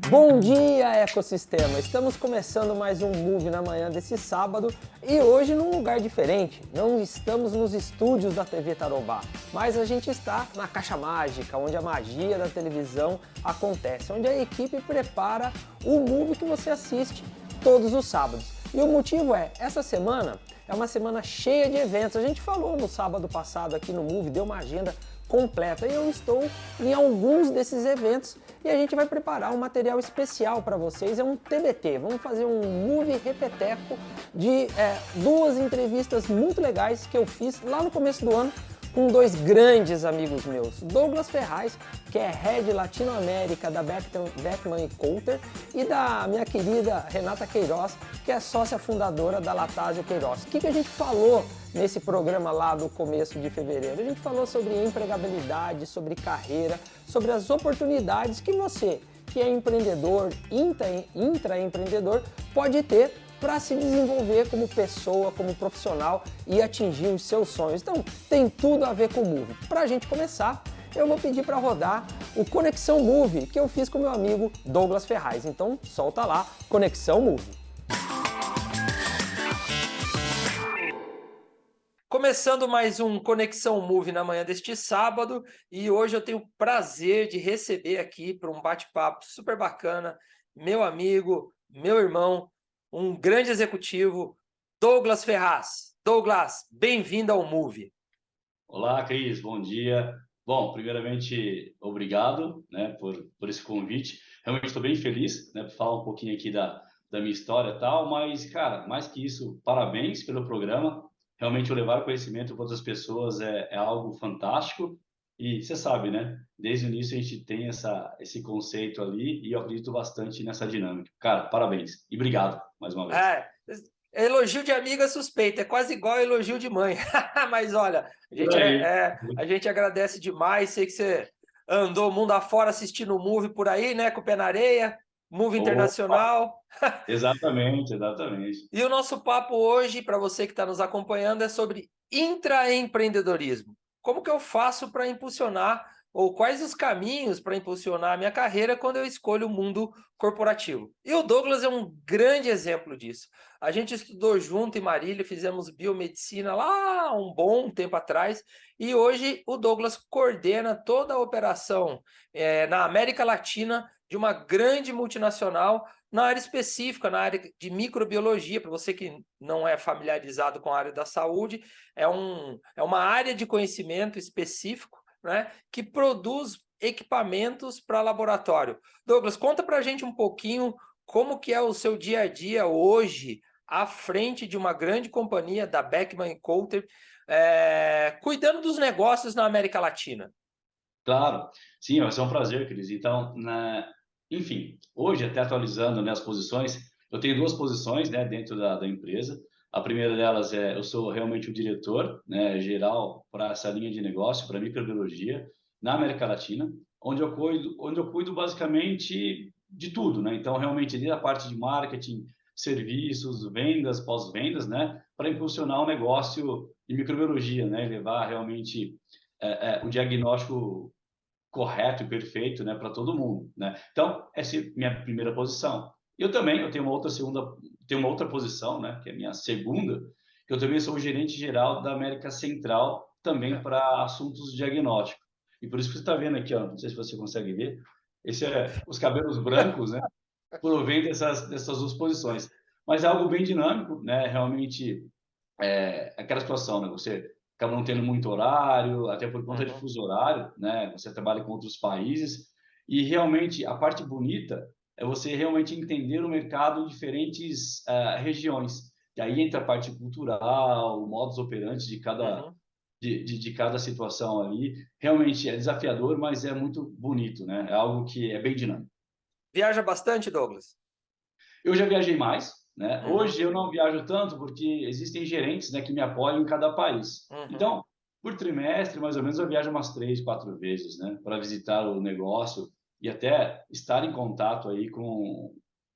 Bom dia, ecossistema! Estamos começando mais um Move na manhã desse sábado e hoje num lugar diferente. Não estamos nos estúdios da TV Tarobá, mas a gente está na Caixa Mágica, onde a magia da televisão acontece, onde a equipe prepara o Move que você assiste todos os sábados. E o motivo é, essa semana é uma semana cheia de eventos. A gente falou no sábado passado aqui no Move, deu uma agenda completa e eu estou em alguns desses eventos e a gente vai preparar um material especial para vocês, é um TBT, vamos fazer um Move repeteco de duas entrevistas muito legais que eu fiz lá no começo do ano com dois grandes amigos meus, Douglas Ferraz, que é Head Latinoamérica da Beckman Coulter, e da minha querida Renata Queiroz, que é sócia fundadora da Latásio Queiroz. O que a gente falou nesse programa lá do começo de fevereiro? A gente falou sobre empregabilidade, sobre carreira, sobre as oportunidades que você, que é empreendedor, intraempreendedor, pode ter para se desenvolver como pessoa, como profissional e atingir os seus sonhos. Então, tem tudo a ver com o Move. Para a gente começar, eu vou pedir para rodar o Conexão Move, que eu fiz com meu amigo Douglas Ferraz. Então, solta lá, Conexão Move. Começando mais um Conexão Move na manhã deste sábado, e hoje eu tenho o prazer de receber aqui para um bate-papo super bacana, meu amigo, meu irmão, um grande executivo, Douglas Ferraz. Douglas, bem-vindo ao Move. Olá, Cris, bom dia. Bom, primeiramente, obrigado, né, por esse convite. Realmente estou bem feliz, né, por falar um pouquinho aqui da minha história e tal, mas, cara, mais que isso, parabéns pelo programa. Realmente, o levar conhecimento para outras pessoas é algo fantástico. E você sabe, né, desde o início a gente tem esse conceito ali e eu acredito bastante nessa dinâmica. Cara, parabéns e obrigado mais uma vez. Elogio de amigo é suspeito, é quase igual elogio de mãe. Mas olha, Por aí. a gente agradece demais. Sei que você andou mundo afora assistindo o Move por aí, né? Com o pé na areia, Move Opa, internacional. exatamente, exatamente. E o nosso papo hoje, para você que está nos acompanhando, é sobre intraempreendedorismo. Como que eu faço para impulsionar, ou quais os caminhos para impulsionar a minha carreira quando eu escolho o mundo corporativo? E o Douglas é um grande exemplo disso. A gente estudou junto em Marília, fizemos biomedicina lá um bom tempo atrás, e hoje o Douglas coordena toda a operação na América Latina de uma grande multinacional na área específica, na área de microbiologia. Para você que não é familiarizado com a área da saúde, é uma área de conhecimento específico, né, que produz equipamentos para laboratório. Douglas, conta para a gente um pouquinho como que é o seu dia a dia hoje à frente de uma grande companhia da Beckman Coulter, cuidando dos negócios na América Latina. Claro, sim, vai ser um prazer, Cris. Então, enfim, hoje, até atualizando, né, as posições, eu tenho duas posições, né, dentro da empresa. A primeira delas eu sou realmente o diretor, né, geral para essa linha de negócio, para microbiologia, na América Latina, onde eu cuido basicamente de tudo, né? Então, realmente, desde a parte de marketing, serviços, vendas, pós-vendas, né, para impulsionar o negócio de microbiologia, né, e levar realmente o diagnóstico correto e perfeito, né, para todo mundo, né? Então, essa é a minha primeira posição. Eu tenho tenho uma outra posição, né, que é a minha segunda, que eu também sou o gerente geral da América Central, também para assuntos de diagnóstico. E por isso que você está vendo aqui, ó, não sei se você consegue ver, esse é os cabelos brancos, né, provém dessas duas posições. Mas é algo bem dinâmico, né, realmente aquela situação, né? Você acaba não tendo muito horário, até por conta de Uhum. fuso horário, né? Você trabalha com outros países e realmente a parte bonita é você realmente entender o mercado em diferentes regiões. E aí entra a parte cultural, o modus operandi Uhum. de cada situação ali. Realmente é desafiador, mas é muito bonito, né? É algo que é bem dinâmico. Viaja bastante, Douglas? Eu já viajei mais, né? Uhum. Hoje eu não viajo tanto porque existem gerentes, né, que me apoiam em cada país. Uhum. Então, por trimestre, mais ou menos, eu viajo umas 3, 4 vezes, né, para visitar o negócio e até estar em contato aí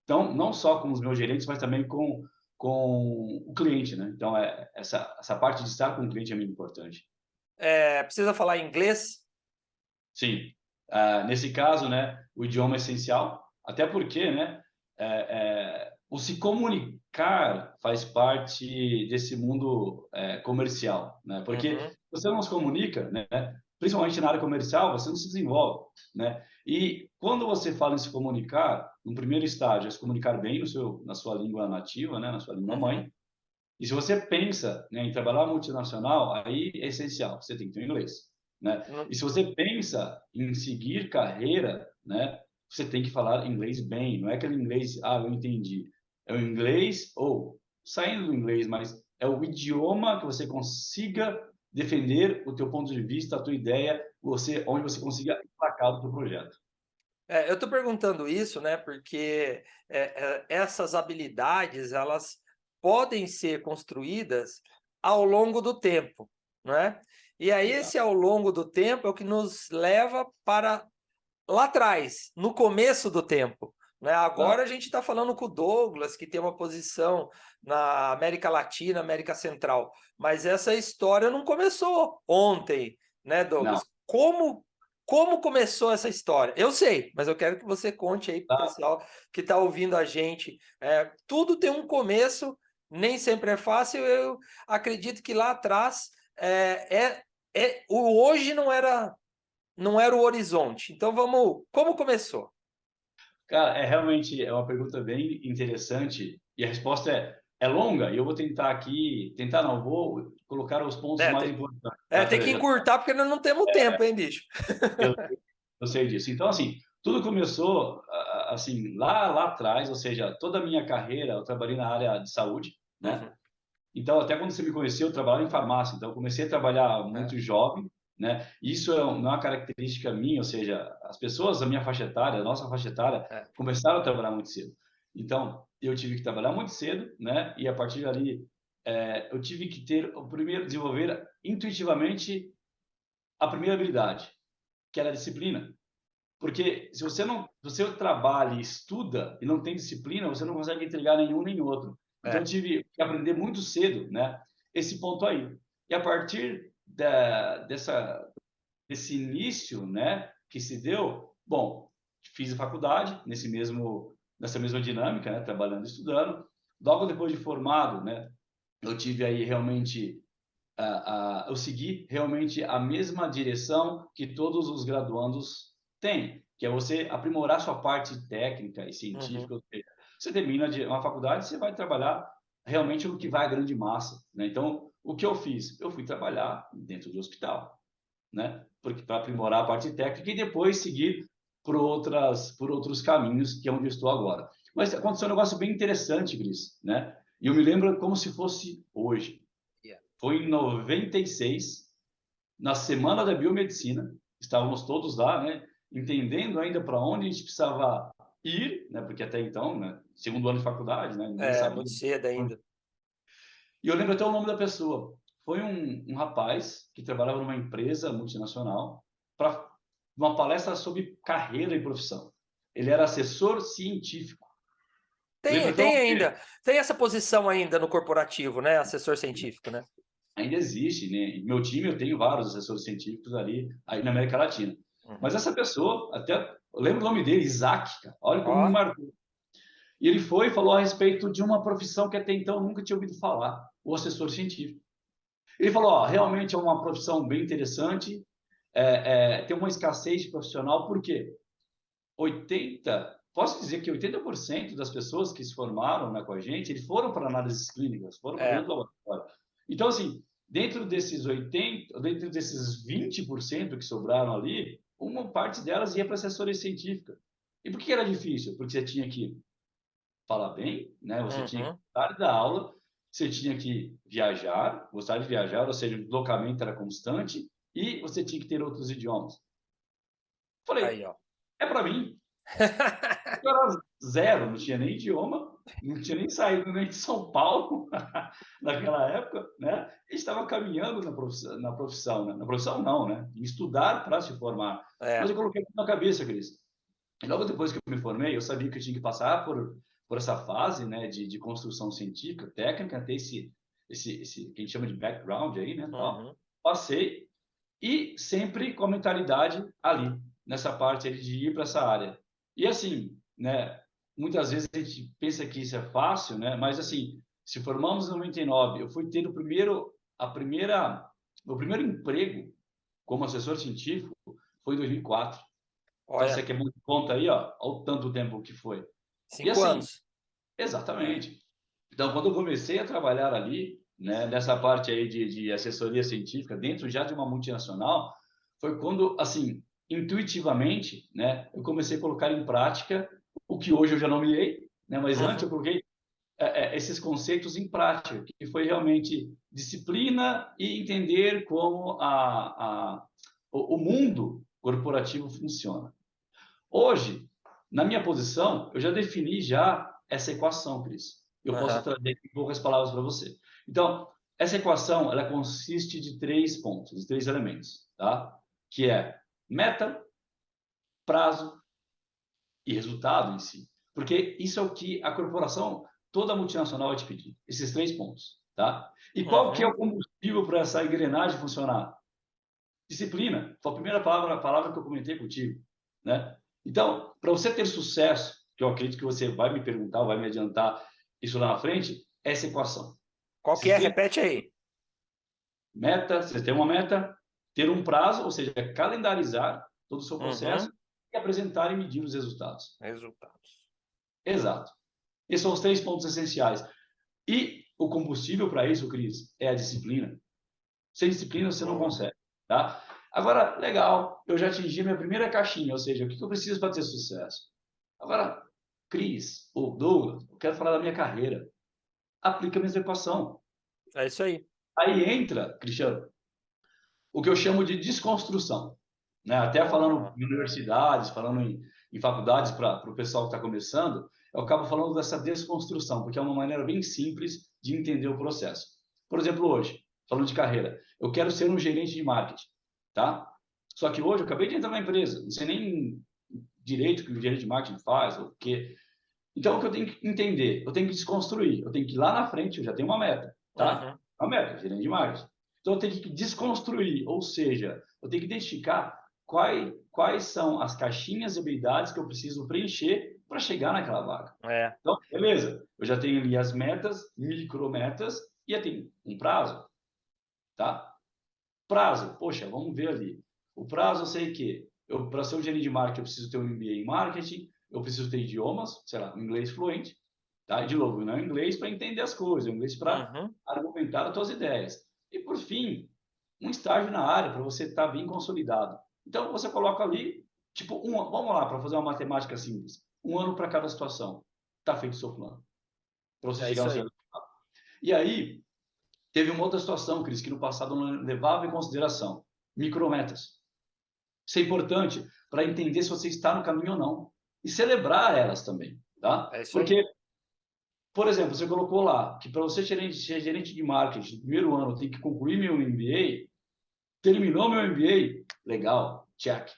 então, não só com os meus gerentes, mas também com o cliente, né? Então, essa parte de estar com o cliente é muito importante. Precisa falar inglês? Sim. Nesse caso, né, o idioma é essencial, Até porque, né, o se comunicar faz parte desse mundo comercial, né? Porque Uhum. você não se comunica, né? Principalmente na área comercial, você não se desenvolve, né? E quando você fala em se comunicar, no primeiro estágio, é se comunicar bem na sua língua nativa, né? Na sua língua Uhum. mãe. E se você pensa, né, em trabalhar multinacional, aí é essencial, você tem que ter o inglês, né? Não- E se você pensa em seguir carreira, né, você tem que falar inglês bem, não é aquele inglês, eu entendi. É o inglês, ou saindo do inglês, mas é o idioma que você consiga defender o teu ponto de vista, a tua ideia, onde você consiga emplacar o teu projeto. eu estou perguntando isso, né, porque essas habilidades elas podem ser construídas ao longo do tempo, não é? E aí esse ao longo do tempo é o que nos leva para lá atrás, no começo do tempo, né? Agora Tá? a gente está falando com o Douglas, que tem uma posição na América Latina, América Central, mas essa história não começou ontem, né, Não, Douglas? Como começou essa história? Eu sei, mas eu quero que você conte aí para o tá? pessoal que está ouvindo a gente. Tudo tem um começo, nem sempre é fácil. Eu acredito que lá atrás o hoje não era o horizonte. Então vamos, como começou? Cara, realmente uma pergunta bem interessante e a resposta é longa e eu vou tentar aqui, tentar não, vou colocar os pontos É, mais tem, importantes é, da tem que trajetória. encurtar porque nós não temos tempo, hein, bicho? Eu, eu sei disso. Então, assim, tudo começou assim lá atrás, ou seja, toda a minha carreira eu trabalhei na área de saúde, né? Uhum, Então, até quando você me conheceu, eu trabalhava em farmácia. Então, eu comecei a trabalhar é, muito jovem, né? Isso não é uma característica minha, ou seja, as pessoas da minha faixa etária, da nossa faixa etária, é. começaram a trabalhar muito cedo. Então, eu tive que trabalhar muito cedo, né? E a partir dali, eu tive que desenvolver intuitivamente a primeira habilidade, que era a disciplina. Porque se você trabalha e estuda e não tem disciplina, você não consegue entregar nenhum nem outro. Então eu É. tive que aprender muito cedo, né? Esse ponto aí. E a partir desse início, né, que se deu, bom, fiz a faculdade nessa mesma dinâmica, né, trabalhando e estudando. Logo depois de formado, né, eu tive aí realmente eu segui realmente a mesma direção que todos os graduandos têm, que é você aprimorar sua parte técnica e Uhum. científica. Ou seja, você termina uma faculdade, você vai trabalhar realmente no que vai à grande massa, né? Então, o que eu fiz? Eu fui trabalhar dentro do hospital, né? Porque para aprimorar a parte técnica e depois seguir por outros caminhos, que é onde eu estou agora. Mas aconteceu um negócio bem interessante, Cris, né? E eu me lembro como se fosse hoje. Yeah. Foi em 96, na Semana da Biomedicina, estávamos todos lá, né, entendendo ainda para onde a gente precisava ir, né, porque até então, né, segundo ano de faculdade, né, ninguém É, sabia. muito cedo ainda. E eu lembro até o nome da pessoa. Foi um rapaz que trabalhava numa empresa multinacional para uma palestra sobre carreira e profissão. Ele era assessor científico. Lembro Tem, até o tem nome ainda, dele. tem essa posição ainda no corporativo, né? Assessor científico, né? Ainda existe, né? Meu time, eu tenho vários assessores científicos aí na América Latina. Mas Uhum. essa pessoa, até eu lembro o nome dele, Isaac, cara. Olha como me Ó, marcou. E ele foi e falou a respeito de uma profissão que até então eu nunca tinha ouvido falar, o assessor científico. Ele falou, realmente é uma profissão bem interessante, tem uma escassez de profissional, por quê? Posso dizer que 80% das pessoas que se formaram, né, com a gente, eles foram para análises clínicas, foram para é. dentro do laboratório. Então, assim, dentro desses 20% que sobraram ali, uma parte delas ia para assessoria científica. E por que era difícil? Porque você tinha que falar bem, né? Você tinha que Uhum. gostar da aula, você tinha que viajar, gostar de viajar, ou seja, o deslocamento era constante, e você tinha que ter outros idiomas. Falei, Aí, ó. é para mim. Eu era zero, não tinha nem idioma, não tinha nem saído nem de São Paulo naquela época, né? E estava caminhando na profissão, né? Na profissão não, né? Em estudar para se formar. Mas É. eu coloquei na cabeça, Cris. E logo depois que eu me formei, eu sabia que eu tinha que passar por essa fase, né, de construção científica, técnica, ter esse que a gente chama de background aí, né, tal. Uhum. Passei e sempre com a mentalidade ali, nessa parte ali de ir para essa área. E assim, né, muitas vezes a gente pensa que isso é fácil, né, mas assim, se formamos em 99, eu fui ter meu primeiro emprego como assessor científico foi em 2004. Então, você Olha, quer muito conta aí, ó, olha o tanto tempo que foi. E 5 anos. assim, exatamente. Então, quando eu comecei a trabalhar ali, né, nessa parte aí de assessoria científica, dentro já de uma multinacional, foi quando, assim, intuitivamente, né, eu comecei a colocar em prática o que hoje eu já nomeei, né, mas antes eu Uhum. coloquei esses conceitos em prática, que foi realmente disciplina e entender como o mundo corporativo funciona. Hoje, na minha posição, eu já defini já essa equação, Cris. Eu posso Aham. trazer aqui poucas palavras para você. Então, essa equação, ela consiste de 3 pontos, de 3 elementos, tá? Que é meta, prazo e resultado em si. Porque isso é o que a corporação, toda multinacional vai te pedir, esses 3 pontos, tá? E qual que é Uhum. o combustível para essa engrenagem funcionar? Disciplina. Foi a primeira palavra que eu comentei contigo, né? Então, para você ter sucesso, que eu acredito que você vai me perguntar, vai me adiantar isso lá na frente, essa equação. Qual que Você é? tem Repete aí. meta, você tem uma meta, ter um prazo, ou seja, calendarizar todo o seu processo Uhum. e apresentar e medir os resultados. Resultados. Exato. Esses são os 3 pontos essenciais. E o combustível para isso, Cris, é a disciplina. Sem disciplina você não Boa. consegue, tá? Agora, legal, eu já atingi minha primeira caixinha, ou seja, o que eu preciso para ter sucesso? Agora, Cris, ou Douglas, eu quero falar da minha carreira. Aplica a mesma equação. É isso aí. Aí entra, Cristiano, o que eu chamo de desconstrução. Né? Até falando Boa. em universidades, falando em faculdades para o pessoal que está começando, eu acabo falando dessa desconstrução, porque é uma maneira bem simples de entender o processo. Por exemplo, hoje, falando de carreira, eu quero ser um gerente de marketing, tá? Só que hoje eu acabei de entrar na empresa, não sei nem direito o que o gerente de marketing faz, ou o quê. Então, o que eu tenho que entender? Eu tenho que desconstruir, eu tenho que ir lá na frente, eu já tenho uma meta, tá? Uhum. Uma meta, gerente de marketing. Então, eu tenho que desconstruir, ou seja, eu tenho que identificar quais são as caixinhas de habilidades que eu preciso preencher para chegar naquela vaga. É. Então, beleza, eu já tenho ali as metas, micrometas, e eu tenho um prazo, tá? Prazo, poxa, vamos ver ali. O prazo eu sei que para ser um gerente de marketing eu preciso ter um MBA em marketing, eu preciso ter idiomas, sei lá, inglês fluente, tá? E de novo, não é inglês para entender as coisas, é inglês para Uhum. argumentar as tuas ideias. E por fim, um estágio na área para você estar bem consolidado. Então você coloca ali, tipo, vamos lá, para fazer uma matemática simples, 1 ano para cada situação. Está feito o seu plano, para você É chegar isso no seu aí. resultado. E aí, teve uma outra situação, Cris, que no passado não levava em consideração. Micrometas. Isso é importante para entender se você está no caminho ou não. E celebrar elas também, tá? É isso aí. Porque, por exemplo, você colocou lá que para você ser gerente de marketing no primeiro ano, eu tenho que concluir meu MBA. Terminou meu MBA? Legal, check.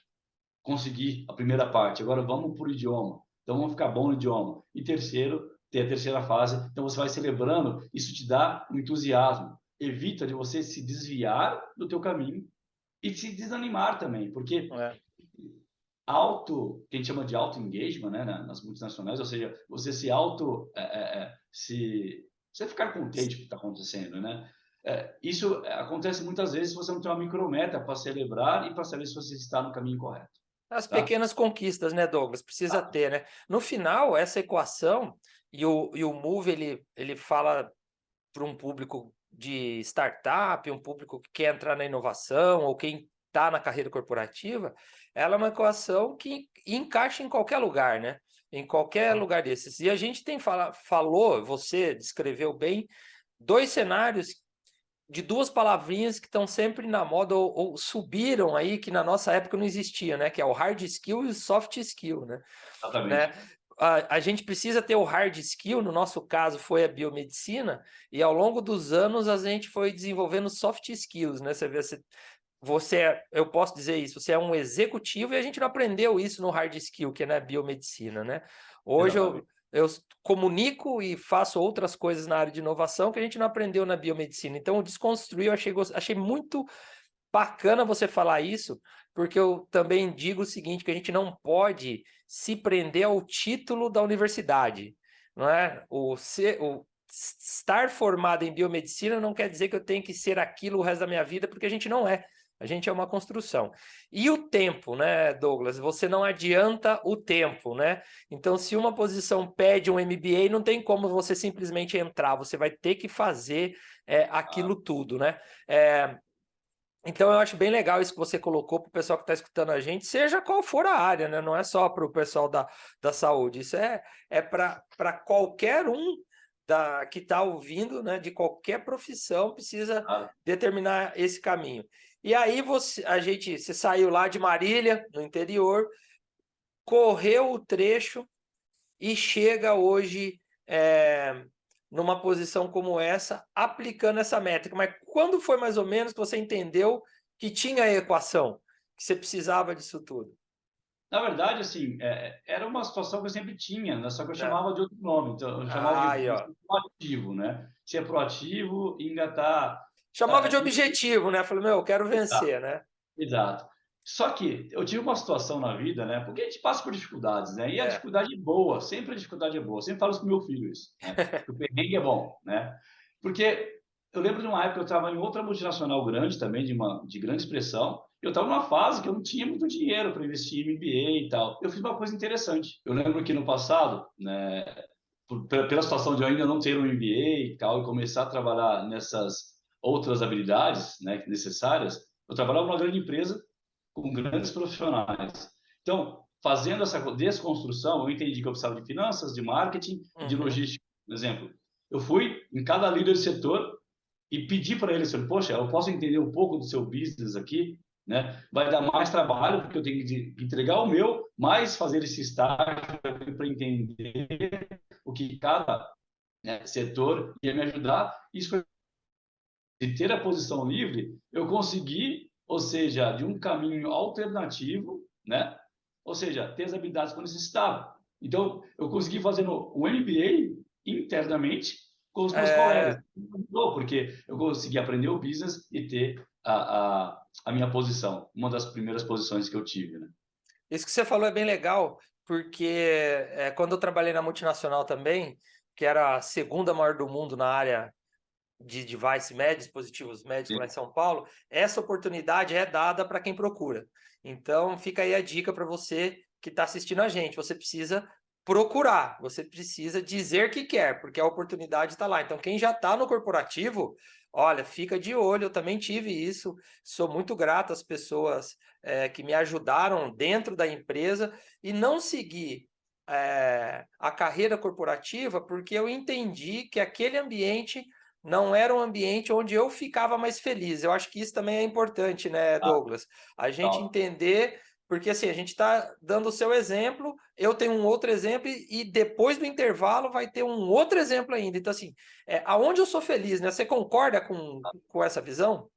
Consegui a primeira parte. Agora vamos para o idioma. Então vamos ficar bom no idioma. E terceiro, ter a terceira fase. Então você vai celebrando, isso te dá um entusiasmo. Evita de você se desviar do teu caminho e se desanimar também, porque É. que a gente chama de auto engagement, né, nas multinacionais, ou seja, você se auto se você ficar contente com o que está acontecendo, né? Isso acontece muitas vezes se você não tem uma micrometa para celebrar e para saber se você está no caminho correto, As tá? pequenas conquistas, né, Douglas? Precisa ter, né? No final, essa equação e o Move, ele fala para um público de startup, um público que quer entrar na inovação ou quem está na carreira corporativa, ela é uma equação que encaixa em qualquer lugar, né? Em qualquer lugar desses. E a gente falou, você descreveu bem, dois cenários de duas palavrinhas que estão sempre na moda ou subiram aí, que na nossa época não existia, né? Que é o hard skill e o soft skill, né? Exatamente. A gente precisa ter o hard skill, no nosso caso foi a biomedicina, e ao longo dos anos a gente foi desenvolvendo soft skills, né? Você vê, eu posso dizer isso, você é um executivo e a gente não aprendeu isso no hard skill, que é na biomedicina, né? Hoje Exatamente. eu comunico e faço outras coisas na área de inovação que a gente não aprendeu na biomedicina. Então, o desconstruir, eu achei muito bacana você falar isso, porque eu também digo o seguinte, que a gente não pode se prender ao título da universidade, não é? O estar formado em biomedicina não quer dizer que eu tenho que ser aquilo o resto da minha vida, porque a gente não é. A gente é uma construção. E o tempo, né, Douglas? Você não adianta o tempo, né? Então, se uma posição pede um MBA, não tem como você simplesmente entrar, você vai ter que fazer aquilo tudo, né? Então, eu acho bem legal isso que você colocou para o pessoal que está escutando a gente, seja qual for a área, né? Não é só para o pessoal da saúde, isso é para qualquer um que está ouvindo, né? De qualquer profissão, precisa determinar esse caminho. E aí você saiu lá de Marília, no interior, correu o trecho e chega hoje numa posição como essa, aplicando essa métrica. Mas quando foi mais ou menos que você entendeu que tinha a equação, que você precisava disso tudo? Na verdade, assim, era uma situação que eu sempre tinha, né? Só que eu chamava de outro nome. Então, eu chamava Aí, ó. de proativo, né? Ser proativo e engatar. Chamava de objetivo, né? Falei, meu, eu quero vencer, né? Exato. Só que eu tive uma situação na vida, né? Porque a gente passa por dificuldades, né? E a dificuldade é boa, sempre a dificuldade é boa. Eu sempre falo isso pro meu filho isso, né? Que o perrengue é bom, né? Porque eu lembro de uma época que eu estava em outra multinacional grande também, de grande expressão. Eu estava numa fase que eu não tinha muito dinheiro para investir em MBA e tal. Eu fiz uma coisa interessante. Eu lembro que no passado, né, pela situação de eu ainda não ter um MBA e tal, e começar a trabalhar nessas outras habilidades, né, necessárias, eu trabalhava numa grande empresa com grandes profissionais. Então, fazendo essa desconstrução, eu entendi que eu precisava de finanças, de marketing e de logística. Por exemplo, eu fui em cada líder de setor e pedi para eles, poxa, eu posso entender um pouco do seu business aqui, né? Vai dar mais trabalho porque eu tenho que entregar o meu, mais fazer esse estágio para entender o que cada, né, setor ia me ajudar. Isso foi de ter a posição livre, eu consegui, ou seja, de um caminho alternativo, né? Ou seja, ter as habilidades que eu necessitava. Então, eu consegui fazer um MBA internamente com os meus colegas. Porque eu consegui aprender o business e ter a minha posição, uma das primeiras posições que eu tive, né? Isso que você falou é bem legal, porque quando eu trabalhei na multinacional também, que era a segunda maior do mundo na área de device médio, dispositivos médicos lá em São Paulo, essa oportunidade é dada para quem procura. Então, fica aí a dica para você que está assistindo a gente. Você precisa procurar, você precisa dizer que quer, porque a oportunidade está lá. Então, quem já está no corporativo, olha, fica de olho, eu também tive isso, sou muito grato às pessoas que me ajudaram dentro da empresa e não seguir a carreira corporativa, porque eu entendi que aquele ambiente não era um ambiente onde eu ficava mais feliz. Eu acho que isso também é importante, né, Douglas? A gente entender, porque assim, a gente está dando o seu exemplo, eu tenho um outro exemplo, e depois do intervalo vai ter um outro exemplo ainda. Então, assim, aonde eu sou feliz, né? Você concorda com essa visão?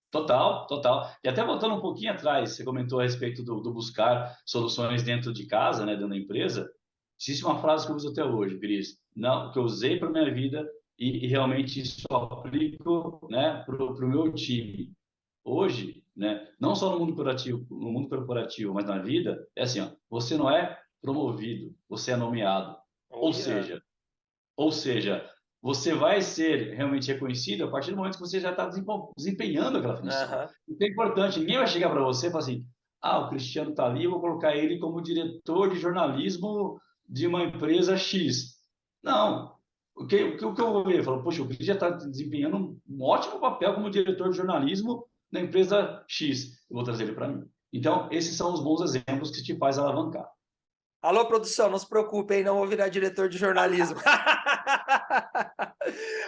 Total, total. E até voltando um pouquinho atrás, você comentou a respeito do buscar soluções dentro de casa, né, dentro da empresa. Existe uma frase que eu uso até hoje, Cris, não, que eu usei para minha vida e realmente isso eu aplico, né, para o meu time. Hoje, né, não só no mundo corporativo, mas na vida, é assim, ó, você não é promovido, você é nomeado. Oh, Ou yeah. seja, ou seja, você vai ser realmente reconhecido a partir do momento que você já está desempenhando aquela função. Isso é importante. Ninguém vai chegar para você e falar assim: ah, o Cristiano está ali, eu vou colocar ele como diretor de jornalismo de uma empresa X. Não. O que eu vou ver? Eu falo, poxa, o Cristiano já está desempenhando um ótimo papel como diretor de jornalismo na empresa X. Eu vou trazer ele para mim. Então, esses são os bons exemplos que te faz alavancar. Alô, produção, não se preocupe, hein? Não vou virar diretor de jornalismo.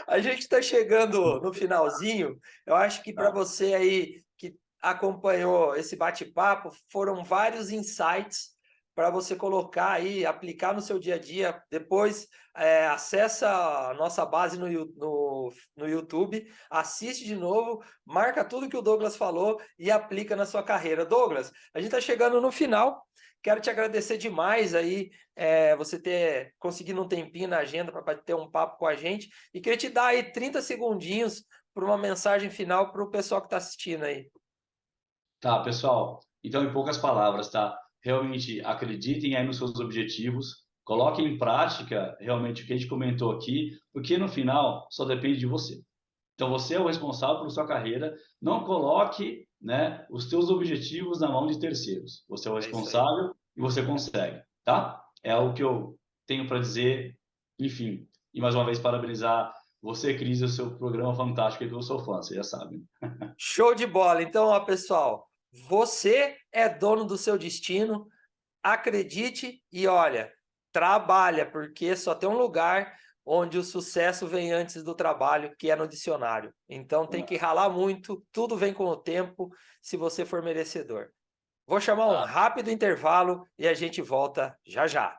A gente está chegando no finalzinho. Eu acho que para você aí que acompanhou esse bate-papo, foram vários insights para você colocar aí, aplicar no seu dia a dia. Depois, acessa a nossa base no YouTube, assiste de novo, marca tudo que o Douglas falou e aplica na sua carreira. Douglas, a gente está chegando no final. Quero te agradecer demais aí, você ter conseguido um tempinho na agenda para ter um papo com a gente. E queria te dar aí 30 segundinhos para uma mensagem final para o pessoal que está assistindo aí. Tá, pessoal. Então, em poucas palavras, tá? realmente acreditem aí nos seus objetivos, coloquem em prática realmente o que a gente comentou aqui, porque no final só depende de você. Então, você é o responsável por sua carreira. Não coloque, né, os seus objetivos na mão de terceiros. Você é o responsável e você consegue, tá? É o que eu tenho para dizer. Enfim, e mais uma vez parabenizar você, Cris, e o seu programa fantástico, que eu sou fã, você já sabe. Show de bola. Então, ó, pessoal, você é dono do seu destino. Acredite e olha, trabalha, porque só tem um lugar onde o sucesso vem antes do trabalho, que é no dicionário. Então tem que ralar muito, tudo vem com o tempo, se você for merecedor. Vou chamar um rápido intervalo e a gente volta já já.